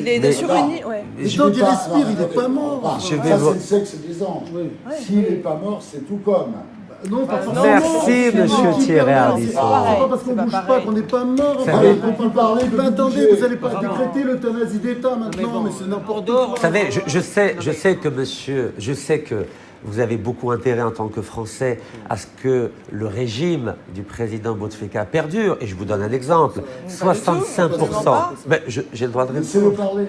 il est suruni. Ouais. Mais tant qu'il respire, il n'est pas mort. Ça, c'est le sexe des anges. S'il n'est pas mort, c'est tout comme. Non, pas forcément. Merci, monsieur Thierry Ardisson. C'est pas parce qu'on ne bouge pas qu'on n'est pas mort. On peut parler de... Attendez, vous n'allez pas décréter l'euthanasie d'État maintenant, mais c'est n'importe quoi. Vous savez, je sais que monsieur, je sais que vous avez beaucoup intérêt en tant que Français à ce que le régime du président Bouteflika perdure. Et je vous donne un exemple. 65%. Mais j'ai le droit de répondre.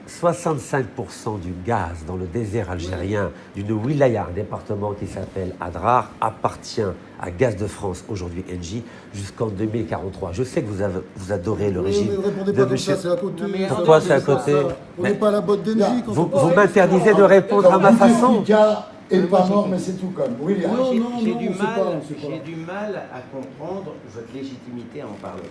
65% du gaz dans le désert algérien d'une wilaya, un département qui s'appelle Adrar, appartient à Gaz de France, aujourd'hui Engie, jusqu'en 2043. Je sais que vous adorez le régime. Mais ne répondez pas comme ça, c'est à côté. Pourquoi c'est à côté? On n'est pas à la botte d'Engie. Vous m'interdisez de répondre à ma façon. Il n'est pas mort, mais c'est tout comme. William. J'ai du mal à comprendre votre légitimité à en parler.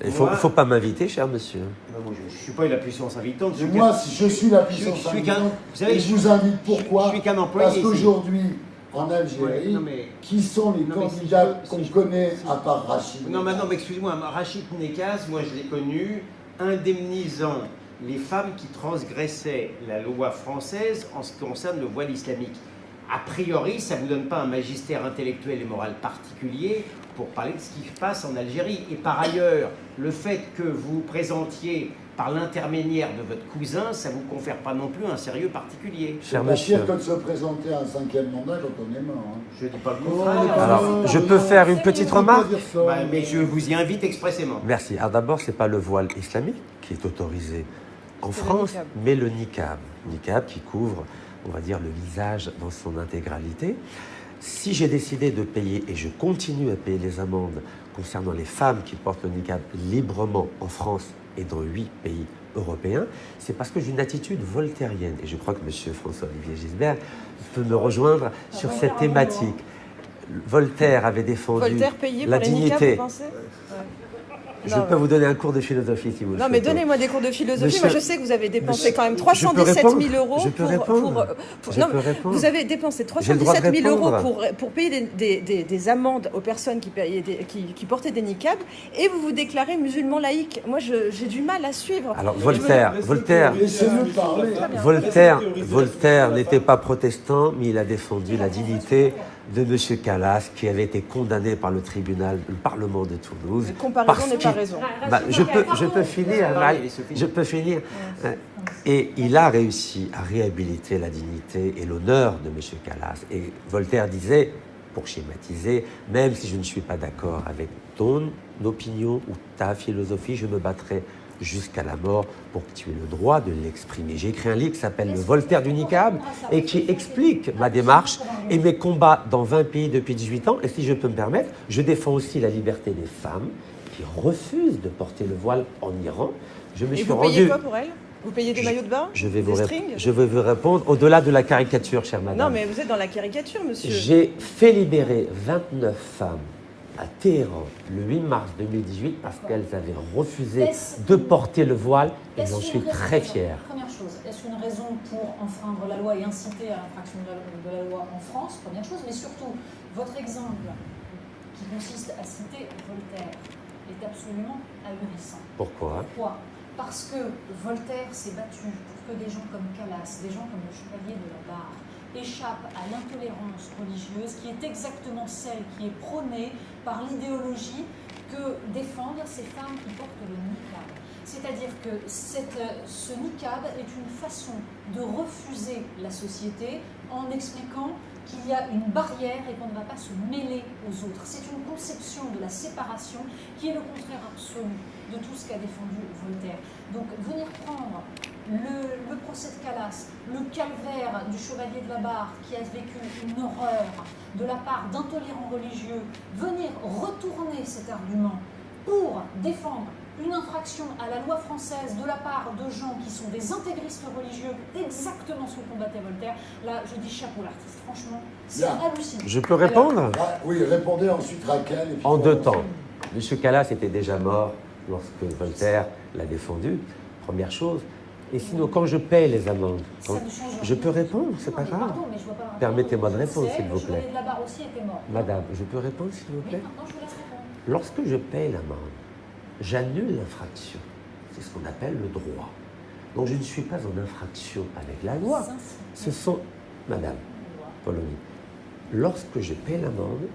Il ne faut pas m'inviter, cher monsieur. Moi, je ne suis pas la puissance invitante. Moi, je suis la puissance invitante. Et je vous invite pourquoi? Je suis qu'un employé. Parce qu'aujourd'hui, en Algérie, qui sont les candidats qu'on connaît à part Rachid? Non, mais excusez-moi, Rachid Nekaz, moi je l'ai connu indemnisant les femmes qui transgressaient la loi française en ce qui concerne le voile islamique. A priori, ça ne vous donne pas un magistère intellectuel et moral particulier pour parler de ce qui se passe en Algérie. Et par ailleurs, le fait que vous présentiez par l'intermédiaire de votre cousin, ça ne vous confère pas non plus un sérieux particulier. C'est pas pire que de se présenter à un 5e mandat quand on est mort. Hein. Je ne dis pas le contraire. Alors, je peux faire une petite remarque? Mais je vous y invite expressément. Merci. Alors d'abord, ce n'est pas le voile islamique qui est autorisé en France, mais le niqab. Niqab qui couvre, on va dire, le visage dans son intégralité. Si j'ai décidé de payer, et je continue à payer les amendes concernant les femmes qui portent le niqab librement en France et dans 8 pays européens, c'est parce que j'ai une attitude voltairienne. Et je crois que M. François-Olivier Gisbert peut me rejoindre sur cette thématique. Voltaire avait défendu la dignité. Je peux vous donner un cours de philosophie si vous le souhaitez. Non, mais donnez-moi des cours de philosophie. Moi, je sais que vous avez dépensé quand même 317 000 euros vous avez dépensé 317 000 euros pour payer des amendes aux personnes qui portaient des niqabs et vous vous déclarez musulman laïque. Moi, j'ai du mal à suivre. Alors, Voltaire n'était pas protestant, mais il a défendu la dignité de M. Calas, qui avait été condamné par le tribunal, le Parlement de Toulouse. La comparaison n'est pas raison. Je peux finir. Et il a réussi à réhabiliter la dignité et l'honneur de M. Calas. Et Voltaire disait, pour schématiser, même si je ne suis pas d'accord avec ton opinion ou ta philosophie, je me battrai jusqu'à la mort pour que tu aies le droit de l'exprimer. J'ai écrit un livre qui s'appelle Le Voltaire du niqab et qui explique ma démarche et mes combats dans 20 pays depuis 18 ans. Et si je peux me permettre, je défends aussi la liberté des femmes qui refusent de porter le voile en Iran. Je me suis rendu... Vous payez quoi pour elles? Vous payez des maillots de bain? Je vais vous répondre au-delà de la caricature, chère madame. Non, mais vous êtes dans la caricature, monsieur. J'ai fait libérer 29 femmes à Téhéran le 8 mars 2018 parce qu'elles avaient refusé de porter le voile et j'en suis très fier. Première chose, est-ce une raison pour enfreindre la loi et inciter à l'infraction de la loi en France? Première chose, mais surtout, votre exemple qui consiste à citer Voltaire est absolument ahurissant. Pourquoi? Parce que Voltaire s'est battu pour que des gens comme Calas, des gens comme le Chevalier de la Barre, échappent à l'intolérance religieuse qui est exactement celle qui est prônée par l'idéologie que défendent ces femmes qui portent le niqab. C'est-à-dire que ce niqab est une façon de refuser la société en expliquant qu'il y a une barrière et qu'on ne va pas se mêler aux autres. C'est une conception de la séparation qui est le contraire absolu de tout ce qu'a défendu Voltaire. Donc venir prendre le procès de Calas, le calvaire du Chevalier de la Barre qui a vécu une horreur de la part d'intolérants religieux, venir retourner cet argument pour défendre une infraction à la loi française de la part de gens qui sont des intégristes religieux, exactement ce que combattait Voltaire, là je dis chapeau l'artiste, franchement, c'est hallucinant. Je peux répondre? Oui, répondez ensuite Raquel. En 2 temps. M. Calas était déjà mort lorsque Voltaire l'a défendu, première chose. Et sinon, quand je paye les amendes, je peux répondre, c'est pas grave. Permettez-moi de répondre, s'il vous plaît. Madame, je peux répondre, s'il vous plaît? Lorsque je paye l'amende, j'annule l'infraction. C'est ce qu'on appelle le droit. Donc je ne suis pas en infraction avec la loi. Ce sont, Madame Polony, lorsque je paie l'amende,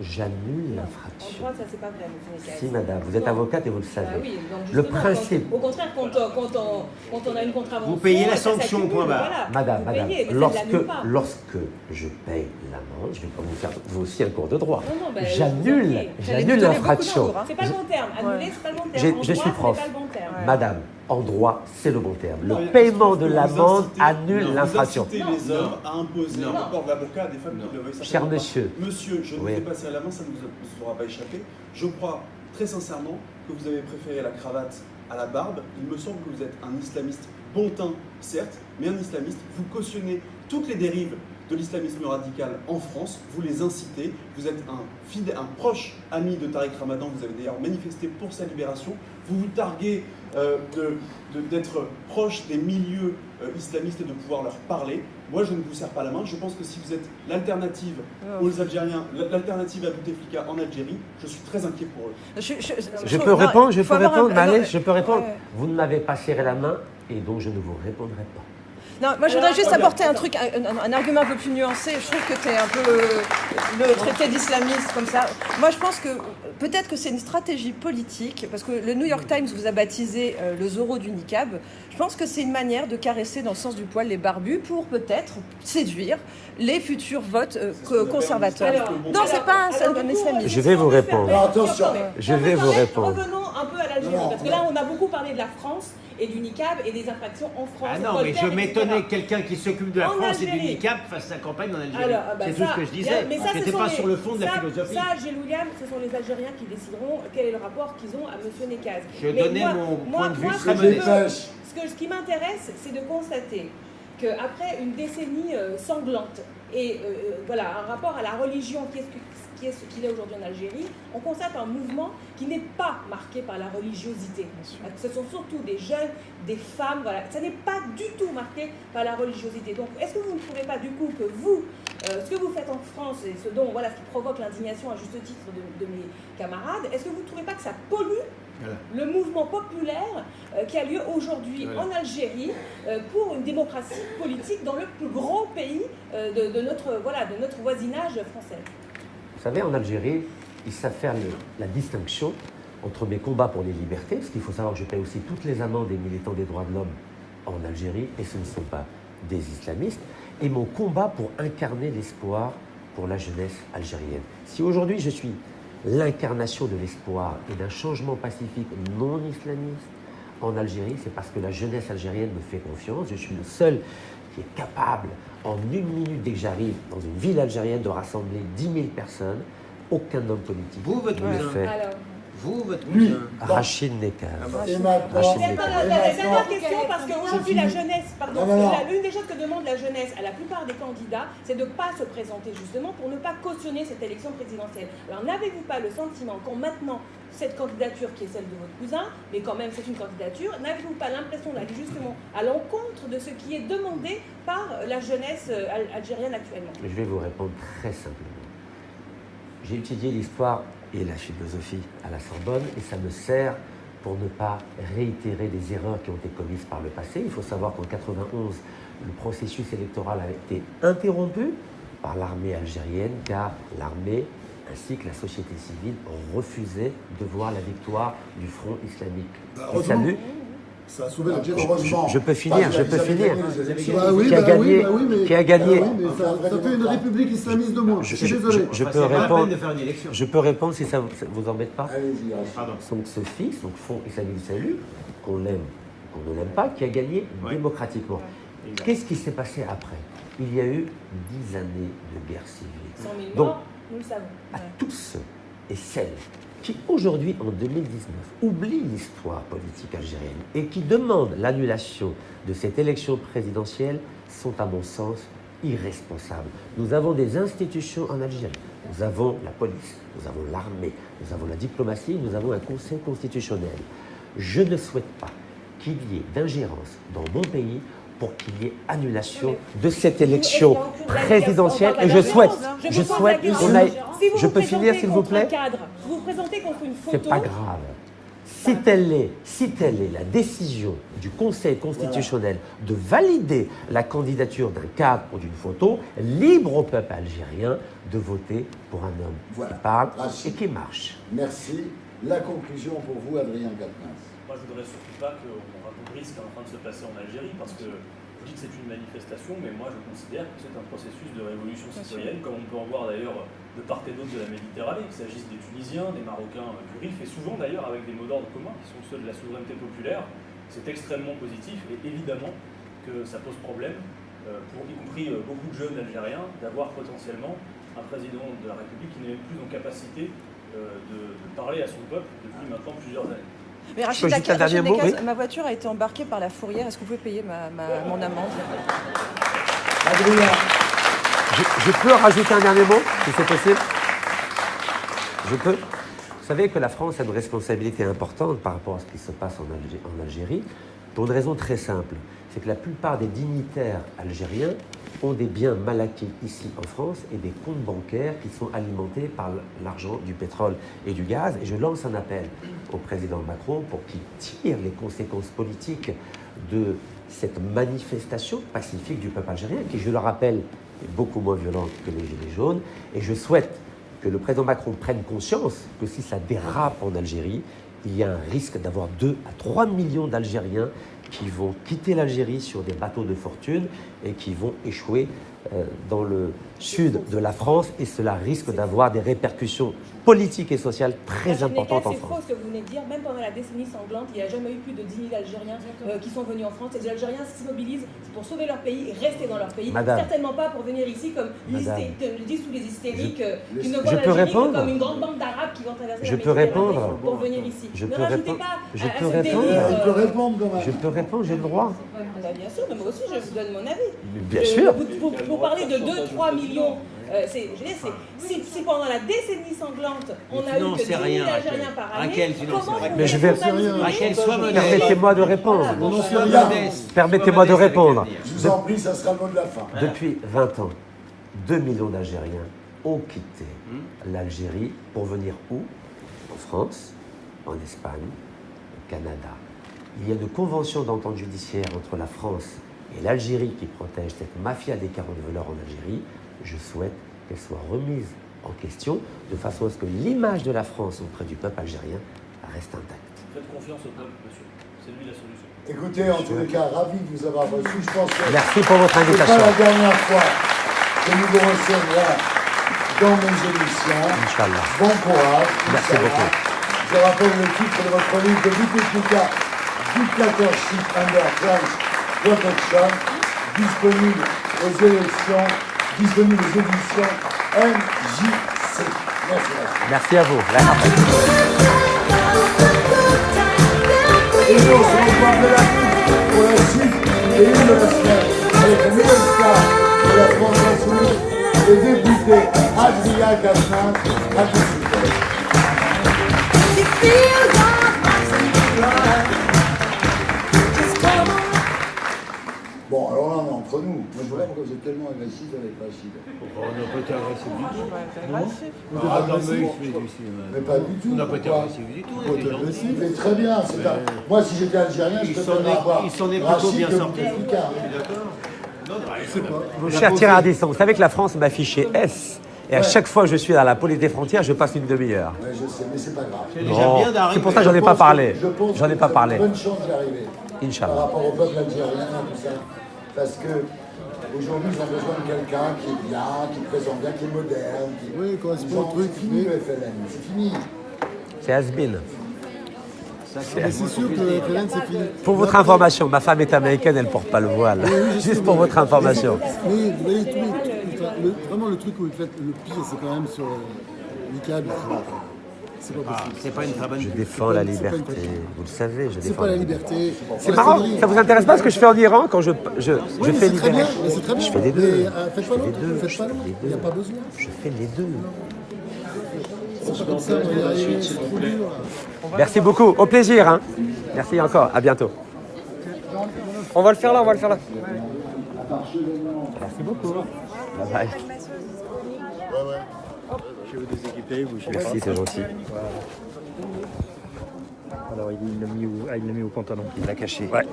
j'annule l'infraction. En droit, ça c'est pas vrai, monsieur Nécaz. Si, madame, vous êtes avocate et vous le savez. Bah oui, donc le principe. Au contraire, quand on a une contravention, vous payez la sanction, point barre. Madame, lorsque je paye l'amende, je vais pas vous faire vous aussi un cours de droit. J'annule l'infraction. C'est pas le bon terme. Annuler, c'est pas le bon terme. Je suis prof. Madame, en droit, c'est le bon terme. Le paiement de l'amende annule l'infraction. Vous incitez les hommes à imposer un rapport d'avocat à des femmes qui le veulent. Cher monsieur. Monsieur, je ne vous ai pas serré la main, ça ne vous aura pas échappé. Je crois très sincèrement que vous avez préféré la cravate à la barbe. Il me semble que vous êtes un islamiste bon teint, certes, mais un islamiste. Vous cautionnez toutes les dérives de l'islamisme radical en France, vous les incitez, vous êtes un proche ami de Tariq Ramadan, vous avez d'ailleurs manifesté pour sa libération, vous vous targuez d'être proche des milieux islamistes et de pouvoir leur parler. Moi, je ne vous serre pas la main, je pense que si vous êtes l'alternative aux Algériens, l'alternative à Bouteflika en Algérie, je suis très inquiet pour eux. Je peux répondre, je peux répondre. Vous ne m'avez pas serré la main et donc je ne vous répondrai pas. Non, moi je voudrais juste apporter un truc, un argument un peu plus nuancé. Je trouve que tu es un peu le traité d'islamiste comme ça. Moi je pense que peut-être que c'est une stratégie politique, parce que le New York Times vous a baptisé le Zorro du niqab. Je pense que c'est une manière de caresser dans le sens du poil les barbus pour peut-être séduire les futurs votes conservateurs. Non, c'est pas un islamiste. Je vais vous répondre. Alors, attention. Je vais vous répondre. Revenons un peu à l'Algérie, parce que là on a beaucoup parlé de la France et du niqab et des infractions en France. Ah non, mais je m'étonnais que quelqu'un qui s'occupe de la France et du niqab fasse sa campagne en Algérie. C'est tout ce que je disais. Je n'étais pas sur le fond de la philosophie. Ça, Gilles William, ce sont les Algériens qui décideront quel est le rapport qu'ils ont à M. Nécaz. Je donnais mon point de vue très modeste. Ce qui m'intéresse, c'est de constater qu'après une décennie sanglante et voilà, un rapport à la religion qui est ce qu'il est aujourd'hui en Algérie, on constate un mouvement qui n'est pas marqué par la religiosité. Ce sont surtout des jeunes, des femmes, voilà. Ça n'est pas du tout marqué par la religiosité. Donc, est-ce que vous ne trouvez pas du coup que vous, ce que vous faites en France et ce dont, voilà, ce qui provoque l'indignation à juste titre de mes camarades, est-ce que vous ne trouvez pas que ça pollue le mouvement populaire qui a lieu aujourd'hui en Algérie pour une démocratie politique dans le plus grand pays de notre voisinage français? Vous savez, en Algérie, ils savent faire la distinction entre mes combats pour les libertés, parce qu'il faut savoir que je paie aussi toutes les amendes des militants des droits de l'homme en Algérie, et ce ne sont pas des islamistes, et mon combat pour incarner l'espoir pour la jeunesse algérienne. Si aujourd'hui je suis l'incarnation de l'espoir et d'un changement pacifique non islamiste en Algérie, c'est parce que la jeunesse algérienne me fait confiance. Je suis le seul qui est capable, en une minute dès que j'arrive dans une ville algérienne, de rassembler 10 000 personnes. Aucun homme politique ne le fait. Vous, votre Rachid Nécaz. C'est une dernière question, parce qu'aujourd'hui la jeunesse, l'une des choses que demande la jeunesse à la plupart des candidats, c'est de ne pas se présenter justement pour ne pas cautionner cette élection présidentielle. Alors n'avez-vous pas le sentiment qu'en maintenant cette candidature qui est celle de votre cousin, mais quand même c'est une candidature, n'avez-vous pas l'impression d'aller justement à l'encontre de ce qui est demandé par la jeunesse algérienne actuellement? Je vais vous répondre très simplement. J'ai étudié l'histoire et la philosophie à la Sorbonne, et ça me sert pour ne pas réitérer des erreurs qui ont été commises par le passé. Il faut savoir qu'en 1991, le processus électoral a été interrompu par l'armée algérienne, car l'armée ainsi que la société civile refusaient de voir la victoire du Front islamique. Ça a sauvé la heureusement. Je peux finir. Qui a gagné. Ça fait une république islamiste de moins. Je suis désolé. Je peux répondre si ça vous embête pas. Allez-y. Donc ce fils, donc Front islamique du salut, qu'on l'aime ou qu'on ne l'aime pas, qui a gagné démocratiquement. Qu'est-ce qui s'est passé après? Il y a eu 10 années de guerre civile. 100 000 morts, nous le savons. À tous ceux et celles qui aujourd'hui, en 2019, oublient l'histoire politique algérienne et qui demandent l'annulation de cette élection présidentielle sont, à mon sens, irresponsables. Nous avons des institutions en Algérie. Nous avons la police, nous avons l'armée, nous avons la diplomatie, nous avons un conseil constitutionnel. Je ne souhaite pas qu'il y ait d'ingérence dans mon pays pour qu'il y ait annulation de cette élection présidentielle. Et je souhaite, je peux finir s'il vous plaît? Vous vous présentez contre une photo. C'est pas grave. si telle est la décision du Conseil constitutionnel de valider la candidature d'un cadre ou d'une photo, libre au peuple algérien de voter pour un homme qui parle et qui marche. Merci. La conclusion pour vous, Adrien Quatennens. Moi, je ne voudrais surtout pas qu'on raconte ce qui est en train de se passer en Algérie, parce que vous dites que c'est une manifestation, mais moi, je considère que c'est un processus de révolution citoyenne, comme on peut en voir d'ailleurs de part et d'autre de la Méditerranée, qu'il s'agisse des Tunisiens, des Marocains du Rif, et souvent d'ailleurs avec des mots d'ordre communs, qui sont ceux de la souveraineté populaire. C'est extrêmement positif, et évidemment que ça pose problème, pour y compris beaucoup de jeunes Algériens, d'avoir potentiellement un président de la République qui n'est plus en capacité de parler à son peuple depuis maintenant plusieurs années. Mais Rachid Nekaz, ma voiture a été embarquée par la fourrière. Est-ce que vous pouvez payer mon amende? Adrien. Je peux rajouter un dernier mot, si c'est possible? Je peux. Vous savez que la France a une responsabilité importante par rapport à ce qui se passe en Algérie, pour une raison très simple. C'est que la plupart des dignitaires algériens ont des biens mal acquis ici en France et des comptes bancaires qui sont alimentés par l'argent du pétrole et du gaz. Et je lance un appel au président Macron pour qu'il tire les conséquences politiques de cette manifestation pacifique du peuple algérien, qui, je le rappelle, est beaucoup moins violente que les Gilets jaunes. Et je souhaite que le président Macron prenne conscience que si ça dérape en Algérie, il y a un risque d'avoir 2 à 3 millions d'Algériens qui vont quitter l'Algérie sur des bateaux de fortune et qui vont échouer dans le sud de la France, et cela risque d'avoir des répercussions politiques et sociales très importantes en France. C'est faux ce que vous venez de dire. Même pendant la décennie sanglante, il n'y a jamais eu plus de 10 000 Algériens qui sont venus en France. Les Algériens se mobilisent pour sauver leur pays et rester dans leur pays. Madame, certainement pas pour venir ici comme le disent tous les hystériques qui ne voient l'Algérie comme une grande bande d'Arabes qui vont traverser la Méditerranée pour venir ici. Je ne peux rajoutez répondre. pas Il peut répondre quand même. Je peux répondre, j'ai le droit. Bien sûr, mais moi aussi je vous donne mon avis. Bien sûr. Pour parler de 2-3 millions, si pendant la décennie sanglante, on a eu que 10 000 Algériens par année, mais je vais... Raquel, sois modeste. Permettez-moi de répondre. Modeste. Permettez-moi de répondre. Je vous en prie, ça sera le mot de la fin. Depuis 20 ans, 2 millions d'Algériens ont quitté l'Algérie pour venir où? En France, en Espagne, au Canada. Il y a une convention d'entente judiciaire entre la France et l'Algérie qui protège cette mafia des carottes voleurs en Algérie. Je souhaite qu'elle soit remise en question de façon à ce que l'image de la France auprès du peuple algérien reste intacte. Faites confiance au peuple, monsieur. C'est lui la solution. Écoutez, en tous les cas, ravi de vous avoir reçu. Je pense que merci pour votre c'est invitation. pas la dernière fois que nous vous recevrons dans mes émissions. Inch'Allah. Bon courage. Merci beaucoup. Je rappelle le titre de votre livre de Bouteflika, Dictatorship Under French Protection, disponible aux éditions MJC. Merci. Merci à vous. Et nous, on se retrouve de la nuit pour la suite et une de la semaine avec la nouvelle star de la France insoumise, le député Adrien Quatennens. À tout de suite. Bon, alors là, on est entre nous. Moi, je vois pas pourquoi vous êtes tellement agressif avec Rachid. On n'a pas été agressif du tout. Mais pas du tout. On n'a pas été agressif du tout. Vous êtes agressif, mais très bien. Moi, si j'étais algérien, je préférerais avoir il s'en est plutôt bien sorti. Mon cher Thierry Ardisson, vous savez que la France m'a affiché S. Et à chaque fois que je suis dans la police des frontières, je passe une demi-heure. Oui, je sais, mais c'est pas grave. C'est pour ça que j'en ai pas parlé. J'en ai pas parlé. Bonne chance d'y arriver. Inch'Allah. Par rapport au peuple algérien, tout ça. Parce que aujourd'hui, ils ont besoin de quelqu'un qui est bien, qui présente bien, qui est moderne. Oui, correspond au truc. C'est fini le FLN, c'est fini. C'est has-been. C'est sûr que le FLN, c'est fini. Pour votre information, ma femme est américaine, elle ne porte pas le voile. Juste pour votre information. Mais vous voyez, vraiment le truc où vous faites le pire, c'est quand même sur l'ICAB. C'est pas possible. C'est pas une très bonne. Je défends la liberté. Vous le savez, je défends. C'est pas la liberté. C'est marrant, ça vous intéresse pas ce que je fais en Iran quand je fais très bien, libérer? c'est très bien. Je fais les deux. Faites pas l'autre. Faites pas l'autre. Il n'y a pas besoin. Je fais les deux. C'est pas comme ça, on va y arriver, c'est trop dur. Merci beaucoup, au plaisir. Hein. Merci encore, à bientôt. On va le faire là, Merci beaucoup. Bye bye. Je vais vous déséquiper, vous. Merci, c'est gentil. Alors il l'a mis au pantalon. Il l'a caché. Ouais.